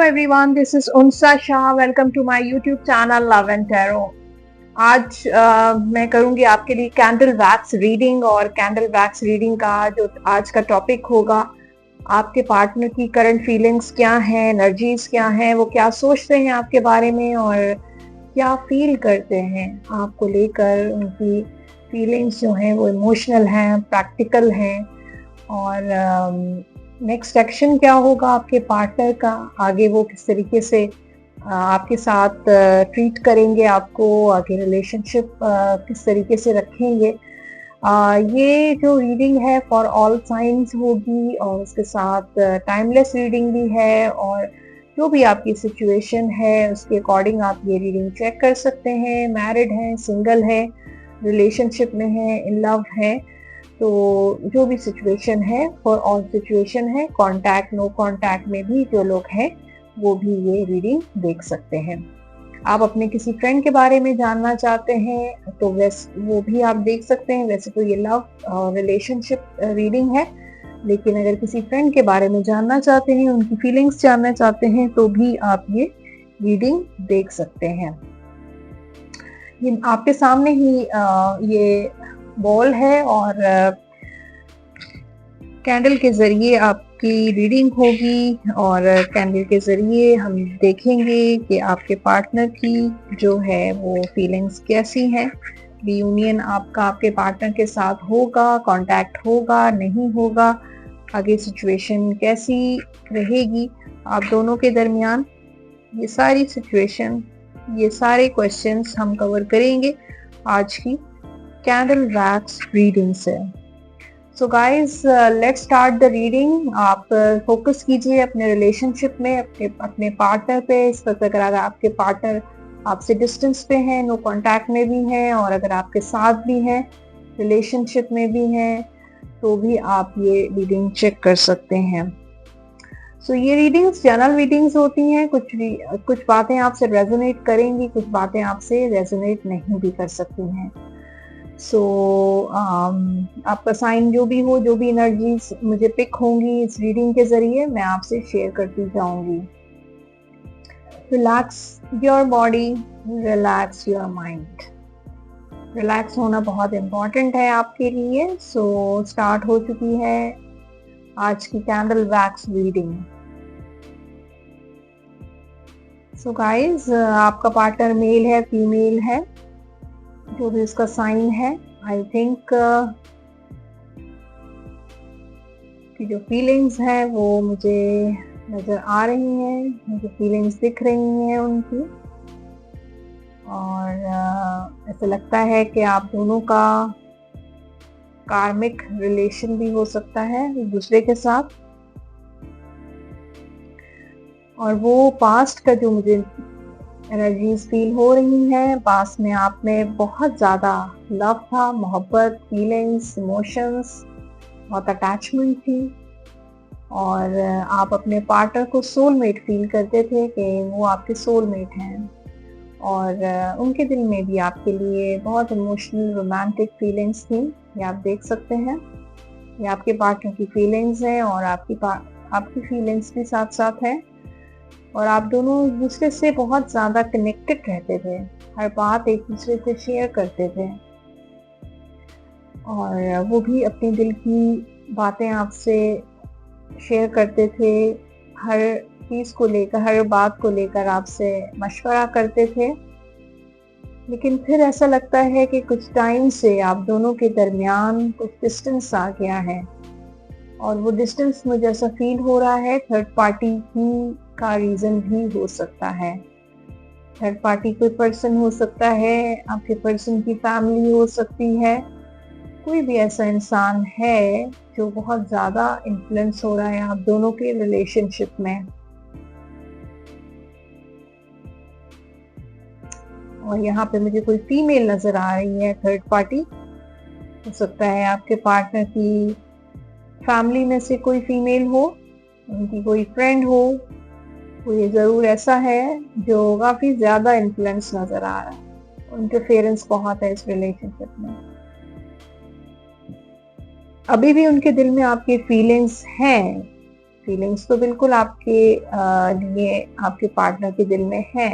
everyone, this is Unsa Shah. Welcome to my YouTube channel Love and Tarot. आज मैं करूंगी आपके लिए कैंडल वैक्स रीडिंग और कैंडल वैक्स रीडिंग का जो आज का टॉपिक होगा, आपके पार्टनर की करंट फीलिंग्स क्या हैं, एनर्जीज क्या हैं, वो क्या सोचते हैं आपके बारे में और क्या फील करते हैं आपको लेकर। उनकी फीलिंग्स जो हैं वो इमोशनल हैं, प्रैक्टिकल हैं और नेक्स्ट एक्शन क्या होगा आपके पार्टनर का, आगे वो किस तरीके से आपके साथ ट्रीट करेंगे, आपको आगे रिलेशनशिप किस तरीके से रखेंगे। ये जो रीडिंग है फॉर ऑल साइंस होगी और उसके साथ टाइमलेस रीडिंग भी है और जो भी आपकी सिचुएशन है उसके अकॉर्डिंग आप ये रीडिंग चेक कर सकते हैं। मैरिड है, सिंगल है, रिलेशनशिप में है, इन लव है, तो जो भी सिचुएशन है फॉर ऑल सिचुएशन है। कांटेक्ट, नो कांटेक्ट में भी जो लोग हैं वो भी ये रीडिंग देख सकते हैं। आप अपने किसी फ्रेंड के बारे में जानना चाहते हैं तो वो भी आप देख सकते हैं। वैसे तो ये लव और रिलेशनशिप रीडिंग है, लेकिन अगर किसी फ्रेंड के बारे में जानना चाहते हैं, उनकी फीलिंग्स जानना चाहते हैं तो भी आप ये रीडिंग देख सकते हैं। ये आपके सामने ही ये बॉल है और कैंडल के जरिए आपकी रीडिंग होगी और कैंडल के जरिए हम देखेंगे कि आपके पार्टनर की जो है वो फीलिंग्स कैसी हैं। रियूनियन आपका आपके पार्टनर के साथ होगा, कांटेक्ट होगा, नहीं होगा, आगे सिचुएशन कैसी रहेगी आप दोनों के दरमियान। ये सारी सिचुएशन, ये सारे क्वेश्चंस हम कवर करेंगे आज की कैंडल वैक्स रीडिंग से। So guys, let's start the reading. आप फोकस कीजिए अपने रिलेशनशिप में, अपने पार्टनर पे। इस वक्त अगर आपके पार्टनर आपसे डिस्टेंस पे हैं, नो कांटेक्ट में भी हैं और अगर आपके साथ भी हैं, रिलेशनशिप में भी हैं, तो भी आप ये रीडिंग चेक कर सकते हैं। सो ये रीडिंग्स जनरल रीडिंग्स होती हैं। कुछ बातें आपसे रेजोनेट करेंगी, कुछ बातें आपसे रेजोनेट नहीं भी कर सकती हैं। सो आपका साइन जो भी हो, जो भी एनर्जीज मुझे पिक होंगी इस रीडिंग के जरिए मैं आपसे शेयर करती जाऊंगी। Relax your body, relax your mind. Relax होना बहुत इम्पोर्टेंट है आपके लिए। सो स्टार्ट हो चुकी है आज की candle wax reading. So guys, आपका पार्टनर मेल है, फीमेल है, जो भी उसका साइन है, आई थिंक कि जो फीलिंग्स हैं वो मुझे नज़र आ रही हैं, मुझे फीलिंग्स दिख रही हैं उनकी और ऐसा लगता है कि आप दोनों का कार्मिक रिलेशन भी हो सकता है एक दूसरे के साथ। और वो पास्ट का जो मुझे एनर्जीज फील हो रही हैं, पास में आप में बहुत ज़्यादा लव था, मोहब्बत, फीलिंग्स, इमोशंस, बहुत अटैचमेंट थी और आप अपने पार्टनर को सोलमेट फील करते थे कि वो आपके सोलमेट हैं और उनके दिल में भी आपके लिए बहुत इमोशनल रोमांटिक फीलिंग्स थी। ये आप देख सकते हैं, ये आपके पार्टनर की फीलिंग्स हैं और आपकी फीलिंग्स भी साथ साथ हैं और आप दोनों एक दूसरे से बहुत ज़्यादा कनेक्टेड रहते थे, हर बात एक दूसरे से शेयर करते थे और वो भी अपने दिल की बातें आपसे शेयर करते थे। हर चीज़ को लेकर, हर बात को लेकर आपसे मशवरा करते थे। लेकिन फिर ऐसा लगता है कि कुछ टाइम से आप दोनों के दरमियान कुछ डिस्टेंस आ गया है और वो डिस्टेंस मुझे ऐसा फील हो रहा है थर्ड पार्टी की का रीज़न भी हो सकता है। थर्ड पार्टी कोई पर्सन हो सकता है, आपके पर्सन की फैमिली हो सकती है, कोई भी ऐसा इंसान है जो बहुत ज़्यादा इन्फ्लुएंस हो रहा है आप दोनों के रिलेशनशिप में। और यहाँ पे मुझे कोई फीमेल नज़र आ रही है, थर्ड पार्टी हो सकता है आपके पार्टनर की फैमिली में से कोई फीमेल हो, उनकी कोई फ्रेंड हो, कोई ज़रूर ऐसा है जो काफ़ी ज़्यादा इन्फ्लुएंस नज़र आ रहा है, इंटरफेरेंस बहुत है इस रिलेशनशिप में। अभी भी उनके दिल में आपकी फीलिंग्स हैं फीलिंग्स तो बिल्कुल आपके लिए आपके पार्टनर के दिल में है,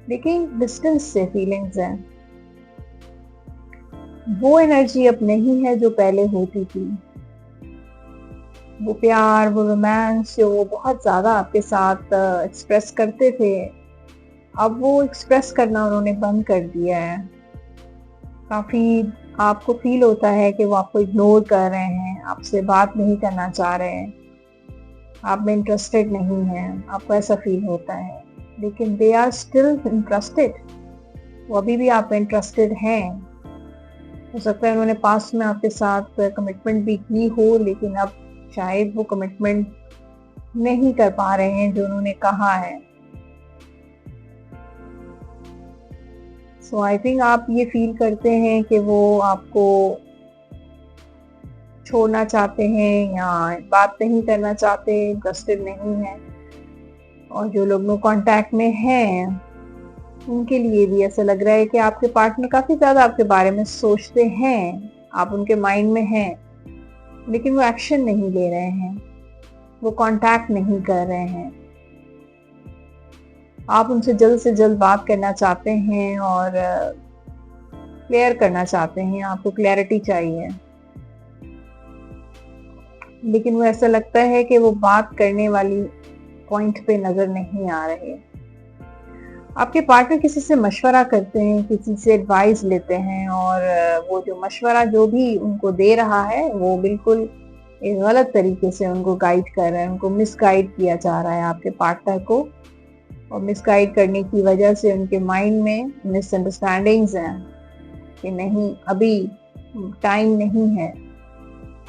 लेकिन डिस्टेंस से फीलिंग्स हैं। वो एनर्जी अब नहीं है जो पहले होती थी। वो प्यार, वो रोमांस जो वो बहुत ज्यादा आपके साथ एक्सप्रेस करते थे, अब वो एक्सप्रेस करना उन्होंने बंद कर दिया है। काफी आपको फील होता है कि वो आपको इग्नोर कर रहे हैं, आपसे बात नहीं करना चाह रहे हैं, आप में इंटरेस्टेड नहीं हैं, आपको ऐसा फील होता है। लेकिन दे आर स्टिल इंटरेस्टेड, वो अभी भी आप में इंटरेस्टेड हैं। हो सकता है उन्होंने पास्ट में आपके साथ कमिटमेंट भी की हो, लेकिन अब शायद वो कमिटमेंट नहीं कर पा रहे हैं जो उन्होंने कहा है। सो आई थिंक आप ये फील करते हैं कि वो आपको छोड़ना चाहते हैं या बात नहीं करना चाहते, इंटरेस्टेड नहीं है। और जो लोग कांटेक्ट में हैं उनके लिए भी ऐसा लग रहा है कि आपके पार्टनर काफी ज्यादा आपके बारे में सोचते हैं, आप उनके माइंड में हैं, लेकिन वो एक्शन नहीं ले रहे हैं, वो कांटेक्ट नहीं कर रहे हैं। आप उनसे जल्द से जल्द बात करना चाहते हैं और क्लियर करना चाहते हैं, आपको क्लैरिटी चाहिए, लेकिन वो ऐसा लगता है कि वो बात करने वाली पॉइंट पे नजर नहीं आ रहे। आपके पार्टनर किसी से मशवरा करते हैं, किसी से एडवाइस लेते हैं, और वो जो मशवरा जो भी उनको दे रहा है वो बिल्कुल एक गलत तरीके से उनको गाइड कर रहा है, उनको मिसगाइड किया जा रहा है आपके पार्टनर को। और मिसगाइड करने की वजह से उनके माइंड में मिसअंडरस्टैंडिंग्स हैं कि नहीं, अभी टाइम नहीं है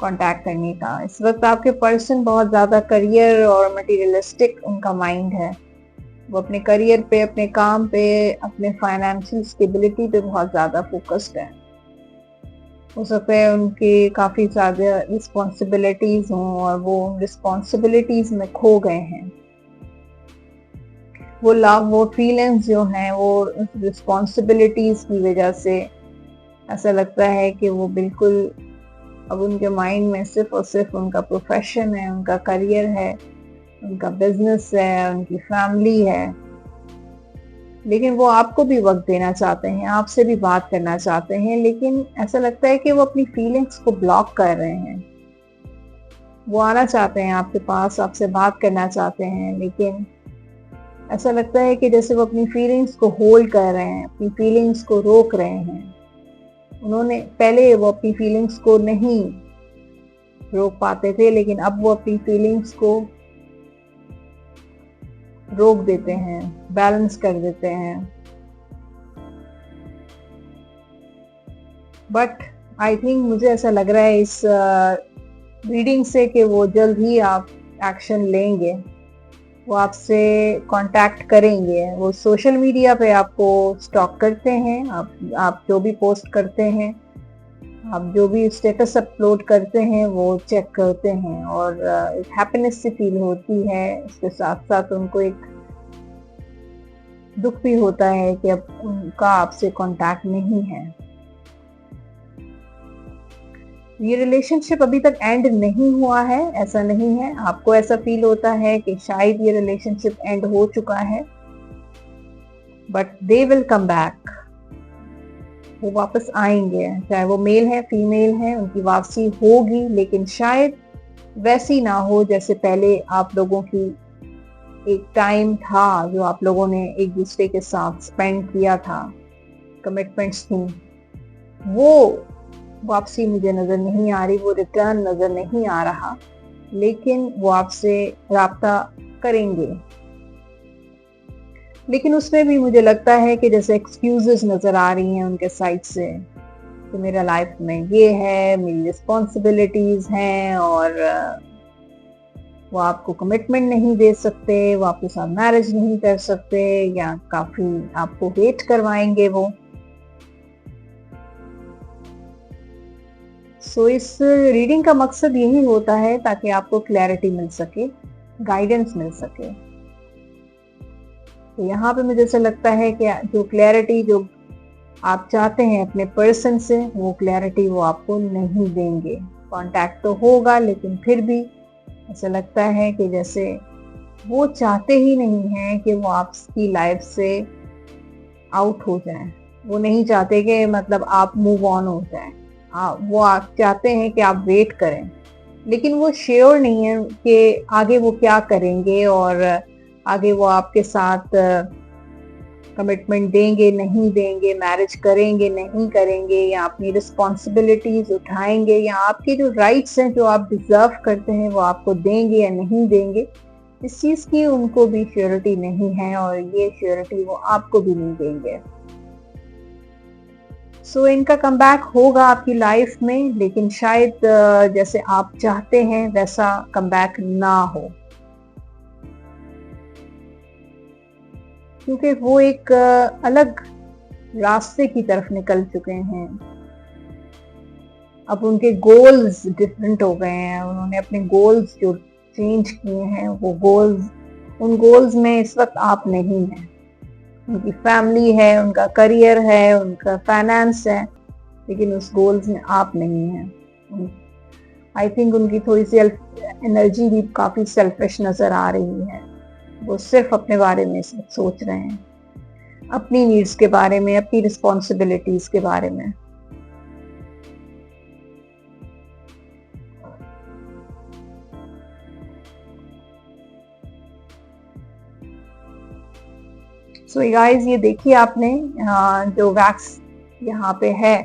कांटेक्ट करने का। इस वक्त आपके पर्सन बहुत ज़्यादा करियर और मटेरियलिस्टिक उनका माइंड है। वो अपने करियर पे, अपने काम पे, अपने फाइनेंशियल स्टेबिलिटी पे बहुत ज़्यादा फोकस्ड है। हो सकता है उनकी काफ़ी ज़्यादा रिस्पॉन्सिबिलिटीज़ हों और वो उन रिस्पॉन्सिबिलिटीज़ में खो गए हैं। वो लव, वो फीलिंग्स जो हैं, वो रिस्पॉन्सिबिलिटीज़ की वजह से ऐसा लगता है कि वो बिल्कुल अब उनके माइंड में सिर्फ और सिर्फ उनका प्रोफेशन है, उनका करियर है, उनका बिजनेस है, उनकी फैमिली है। लेकिन वो आपको भी वक्त देना चाहते हैं, आपसे भी बात करना चाहते हैं, लेकिन ऐसा लगता है कि वो अपनी फीलिंग्स को ब्लॉक कर रहे हैं। वो आना चाहते हैं आपके पास, आपसे बात करना चाहते हैं, लेकिन ऐसा लगता है कि जैसे वो अपनी फीलिंग्स को होल्ड कर रहे हैं, अपनी फीलिंग्स को रोक रहे हैं। उन्होंने पहले वो अपनी फीलिंग्स को नहीं रोक पाते थे, लेकिन अब वो अपनी फीलिंग्स को रोक देते हैं, बैलेंस कर देते हैं। बट आई थिंक मुझे ऐसा लग रहा है इस रीडिंग से कि वो जल्द ही आप एक्शन लेंगे, वो आपसे कांटेक्ट करेंगे। वो सोशल मीडिया पे आपको स्टॉक करते हैं, आप जो भी पोस्ट करते हैं, आप जो भी स्टेटस अपलोड करते हैं वो चेक करते हैं, और एक हैप्पीनेस सी फील होती है। इसके साथ साथ उनको एक दुख भी होता है कि अब उनका आपसे कांटेक्ट नहीं है। ये रिलेशनशिप अभी तक एंड नहीं हुआ है, ऐसा नहीं है। आपको ऐसा फील होता है कि शायद ये रिलेशनशिप एंड हो चुका है, but they will come back. वो वापस आएंगे, चाहे वो मेल है फीमेल है, उनकी वापसी होगी, लेकिन शायद वैसी ना हो जैसे पहले आप लोगों की एक टाइम था, जो आप लोगों ने एक दूसरे के साथ स्पेंड किया था, कमिटमेंट्स थी। वो वापसी मुझे नजर नहीं आ रही, वो रिटर्न नजर नहीं आ रहा, लेकिन वो आपसे राब्ता करेंगे। लेकिन उसमें भी मुझे लगता है कि जैसे एक्सक्यूजेस नजर आ रही हैं उनके साइड से कि मेरा लाइफ में ये है, मेरी रिस्पॉन्सिबिलिटीज हैं, और वो आपको कमिटमेंट नहीं दे सकते, वो आपके साथ मैरिज नहीं कर सकते, या काफी आपको वेट करवाएंगे वो। सो इस रीडिंग का मकसद यही होता है ताकि आपको क्लैरिटी मिल सके, गाइडेंस मिल सके। तो यहाँ पे मुझे ऐसा लगता है कि जो क्लैरिटी जो आप चाहते हैं अपने पर्सन से, वो क्लैरिटी वो आपको नहीं देंगे। कांटेक्ट तो होगा, लेकिन फिर भी ऐसा लगता है कि जैसे वो चाहते ही नहीं हैं कि वो आपकी लाइफ से आउट हो जाएं। वो नहीं चाहते कि मतलब आप मूव ऑन हो जाएं। वो आप चाहते हैं कि आप वेट करें, लेकिन वो श्योर नहीं है कि आगे वो क्या करेंगे और आगे वो आपके साथ कमिटमेंट देंगे नहीं देंगे, मैरिज करेंगे नहीं करेंगे, या अपनी रिस्पॉन्सिबिलिटीज उठाएंगे, या आपके जो राइट्स हैं जो आप डिजर्व करते हैं वो आपको देंगे या नहीं देंगे। इस चीज की उनको भी श्योरिटी नहीं है और ये श्योरिटी वो आपको भी नहीं देंगे। सो इनका कमबैक होगा आपकी लाइफ में, लेकिन शायद जैसे आप चाहते हैं वैसा कमबैक ना हो, क्योंकि वो एक अलग रास्ते की तरफ निकल चुके हैं। अब उनके गोल्स डिफरेंट हो गए हैं। उन्होंने अपने गोल्स जो चेंज किए हैं, वो गोल्स, उन गोल्स में इस वक्त आप नहीं हैं। उनकी फैमिली है, उनका करियर है, उनका फाइनेंस है, लेकिन उस गोल्स में आप नहीं हैं। आई थिंक उनकी थोड़ी सी एनर्जी भी काफी सेल्फिश नजर आ रही है। वो सिर्फ अपने बारे में सोच रहे हैं, अपनी नीड्स के बारे में, अपनी रिस्पॉन्सिबिलिटीज के बारे में। सो गाइस, ये देखिए आपने जो वैक्स यहाँ पे है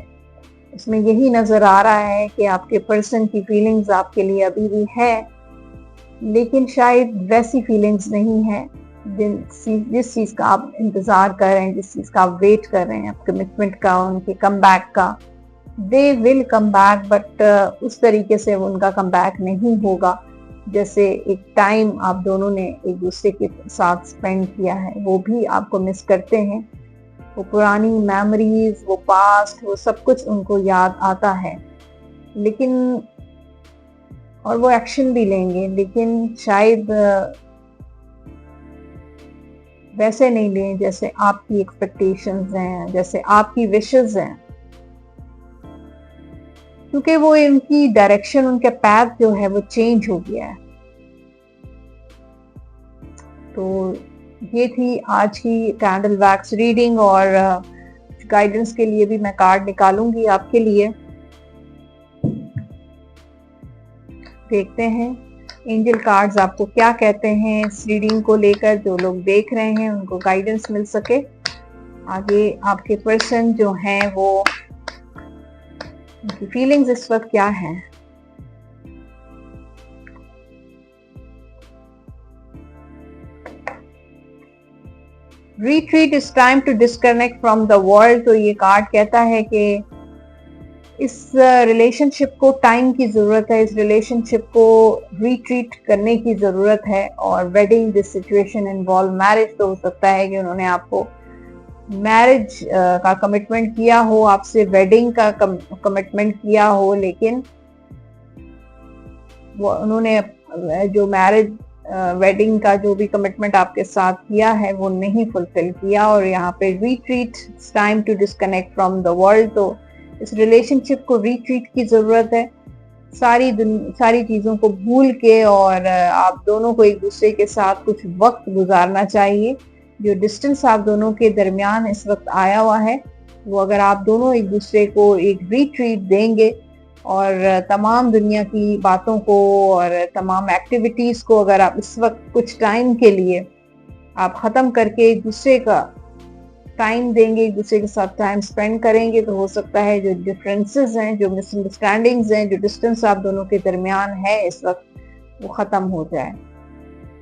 उसमें यही नजर आ रहा है कि आपके पर्सन की फीलिंग्स आपके लिए अभी भी है, लेकिन शायद वैसी फीलिंग्स नहीं है जिस चीज का आप इंतजार कर रहे हैं, जिस चीज का आप वेट कर रहे हैं, कमिटमेंट का, उनके कम बैक का। They will come back, but उस तरीके से उनका कम बैक नहीं होगा जैसे एक टाइम आप दोनों ने एक दूसरे के साथ स्पेंड किया है। वो भी आपको मिस करते हैं, वो पुरानी मेमोरीज, वो पास्ट, वो सब कुछ उनको याद आता है, लेकिन और वो एक्शन भी लेंगे, लेकिन शायद वैसे नहीं लें जैसे आपकी एक्सपेक्टेशंस हैं, जैसे आपकी विशेस हैं, क्योंकि वो इनकी डायरेक्शन, उनका पैथ जो है वो चेंज हो गया है। तो ये थी आज की कैंडल वैक्स रीडिंग, और गाइडेंस के लिए भी मैं कार्ड निकालूंगी आपके लिए। देखते हैं एंजल कार्ड्स आपको क्या कहते हैं इस रीडिंग को लेकर। जो लोग देख रहे हैं उनको गाइडेंस मिल सके। आगे आपके पर्सन जो हैं वो, उनकी फीलिंग्स इस वक्त क्या है। Retreat is time to disconnect from the world. तो ये कार्ड कहता है कि इस रिलेशनशिप को टाइम की जरूरत है, इस रिलेशनशिप को रिट्रीट करने की जरूरत है। और wedding this situation involve marriage, तो हो सकता है कि उन्होंने आपको मैरिज का कमिटमेंट किया हो, आपसे वेडिंग का कमिटमेंट किया हो, लेकिन वो उन्होंने जो मैरिज वेडिंग का जो भी कमिटमेंट आपके साथ किया है वो नहीं फुलफिल किया। और यहाँ पे retreat, time to disconnect from the world. तो इस रिलेशनशिप को रिट्रीट की जरूरत है, सारी चीजों को भूल के, और आप दोनों को एक दूसरे के साथ कुछ वक्त गुजारना चाहिए। जो डिस्टेंस आप दोनों के दरमियान इस वक्त आया हुआ है, वो अगर आप दोनों एक दूसरे को एक रिट्रीट देंगे और तमाम दुनिया की बातों को और तमाम एक्टिविटीज को अगर आप इस वक्त कुछ टाइम के लिए आप खत्म करके एक दूसरे का टाइम देंगे, एक दूसरे के साथ टाइम स्पेंड करेंगे, तो हो सकता है जो डिफरेंसेस हैं, जो मिसअंडरस्टैंडिंग्स हैं, जो डिस्टेंस आप दोनों के दरमियान है इस वक्त, वो खत्म हो जाए।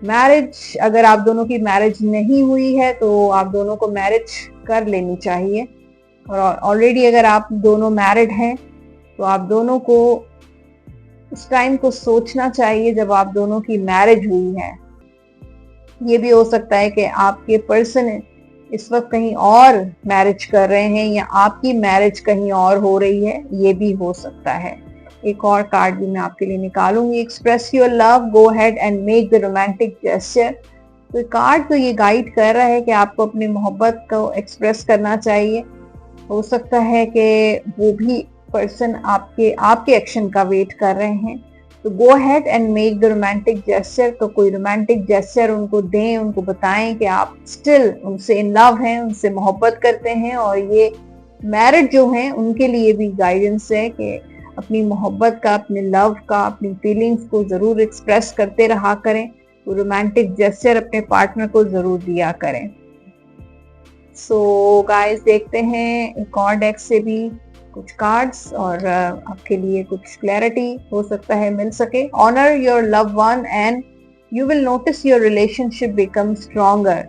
मैरिज, अगर आप दोनों की मैरिज नहीं हुई है तो आप दोनों को मैरिज कर लेनी चाहिए। और ऑलरेडी अगर आप दोनों मैरिड हैं तो आप दोनों को उस टाइम को सोचना चाहिए जब आप दोनों की मैरिज हुई है। ये भी हो सकता है कि आपके पर्सन इस वक्त कहीं और मैरिज कर रहे हैं या आपकी मैरिज कहीं और हो रही है, ये भी हो सकता है। एक और कार्ड भी मैं आपके लिए निकालूंगी। Express your love, go ahead and make the romantic gesture. तो कार्ड तो ये गाइड कर रहा है कि आपको अपनी मोहब्बत को एक्सप्रेस करना चाहिए। हो सकता है कि वो भी पर्सन आपके एक्शन का वेट कर रहे हैं, तो गो ahead and make the romantic gesture. तो कोई रोमांटिक जेस्चर उनको दें, उनको बताएं कि आप स्टिल उनसे इन लव हैं, उनसे मोहब्बत करते हैं। और ये मैरिड जो हैं उनके लिए भी गाइडेंस है कि अपनी मोहब्बत का, अपने लव का, अपनी फीलिंग्स को जरूर एक्सप्रेस करते रहा करें। तो रोमांटिक जेस्चर अपने पार्टनर को जरूर दिया करें। सो गाइस, देखते हैं एक और डेक से भी कुछ कार्ड्स और आपके लिए कुछ क्लैरिटी हो सकता है मिल सके। Honour your love one and you will notice your relationship become stronger.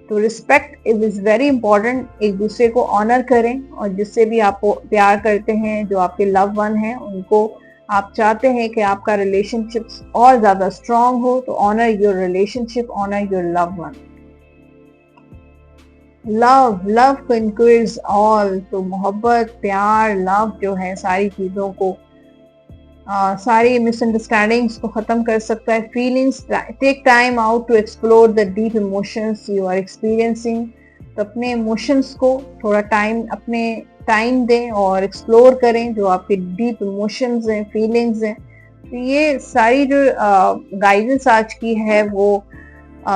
तो रिस्पेक्ट इज वेरी इंपॉर्टेंट। एक दूसरे को ऑनर करें और जिससे भी आप प्यार करते हैं, जो आपके लव वन हैं, उनको आप चाहते हैं कि आपका रिलेशनशिप और ज्यादा स्ट्रॉन्ग हो। तो honour your relationship, honour your love one. Love conquers all. तो मोहब्बत, प्यार, लव जो है सारी चीजों को, सारी मिसअंडरस्टैंडिंग्स को खत्म कर सकता है। Feelings, take time out to explore the deep emotions you are experiencing. तो अपने इमोशंस को थोड़ा अपने टाइम दें और एक्सप्लोर करें जो आपके डीप इमोशंस हैं, फीलिंग्स हैं। तो ये सारी जो गाइडेंस आज की है वो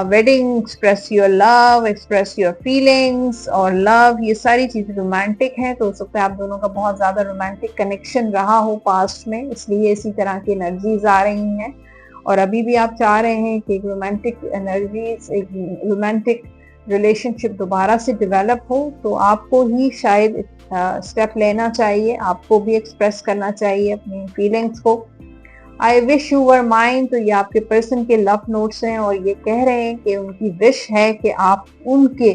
wedding, express your love, express your feelings और लव, ये सारी चीजें रोमांटिक हैं। तो हो सकता है आप दोनों का बहुत ज्यादा रोमांटिक कनेक्शन रहा हो पास्ट में, इसलिए इसी तरह की एनर्जीज आ रही हैं। और अभी भी आप चाह रहे हैं कि एक रोमांटिक एनर्जीज, एक रोमांटिक रिलेशनशिप दोबारा से डेवलप हो। तो आपको ही शायद स्टेप लेना चाहिए, आपको भी एक्सप्रेस करना चाहिए अपनी फीलिंग्स को। I wish you were mine. तो ये आपके पर्सन के लव नोट्स हैं और ये कह रहे हैं कि उनकी विश है कि आप उनके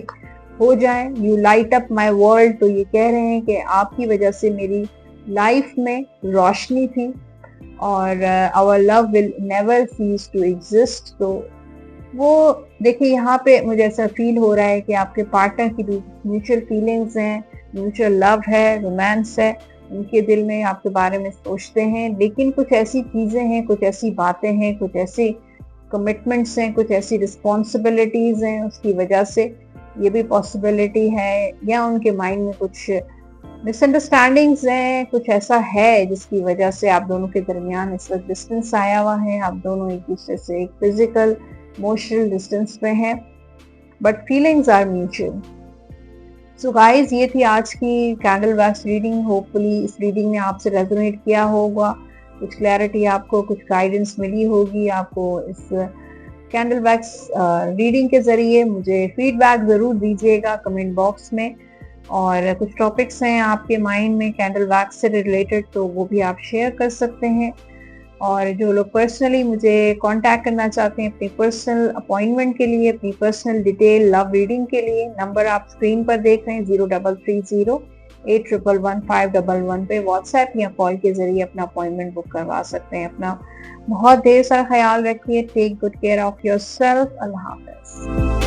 हो जाएं। You light up my world. तो ये कह रहे हैं कि आपकी वजह से मेरी लाइफ में रोशनी थी और our love will never cease to exist. तो वो देखिए, यहाँ पे मुझे ऐसा फील हो रहा है कि आपके पार्टनर की भी म्यूचुअल फीलिंग्स हैं, म्यूचुअल लव है, रोमांस है, उनके दिल में आपके बारे में सोचते हैं। लेकिन कुछ ऐसी चीजें हैं, कुछ ऐसी बातें हैं, कुछ ऐसी कमिटमेंट्स हैं, कुछ ऐसी रिस्पॉन्सिबिलिटीज हैं, उसकी वजह से ये भी पॉसिबिलिटी है, या उनके माइंड में कुछ मिसअंडरस्टैंडिंग्स हैं, कुछ ऐसा है जिसकी वजह से आप दोनों के दरमियान इस वक्त डिस्टेंस आया हुआ है। आप दोनों एक दूसरे से एक फिजिकल, इमोशनल डिस्टेंस पे हैं, but feelings are mutual. So guys, ये थी आज की कैंडल वैक्स रीडिंग। होपफुली इस रीडिंग ने आपसे रेजोनेट किया होगा, कुछ क्लैरिटी आपको, कुछ गाइडेंस मिली होगी आपको। इस कैंडल वैक्स रीडिंग के जरिए मुझे फीडबैक जरूर दीजिएगा कमेंट बॉक्स में। और कुछ टॉपिक्स हैं आपके माइंड में कैंडल वैक्स से रिलेटेड, तो वो भी आप शेयर कर सकते हैं। और जो लोग पर्सनली मुझे कांटेक्ट करना चाहते हैं अपनी पर्सनल अपॉइंटमेंट के लिए, अपनी पर्सनल डिटेल लव रीडिंग के लिए, नंबर आप स्क्रीन पर देख रहे हैं 033081111511 पे व्हाट्सएप या कॉल के जरिए अपना अपॉइंटमेंट बुक करवा सकते हैं। अपना बहुत ढेर सारा ख्याल रखिए। Take good care of yourself. अल्लाह हाफिज।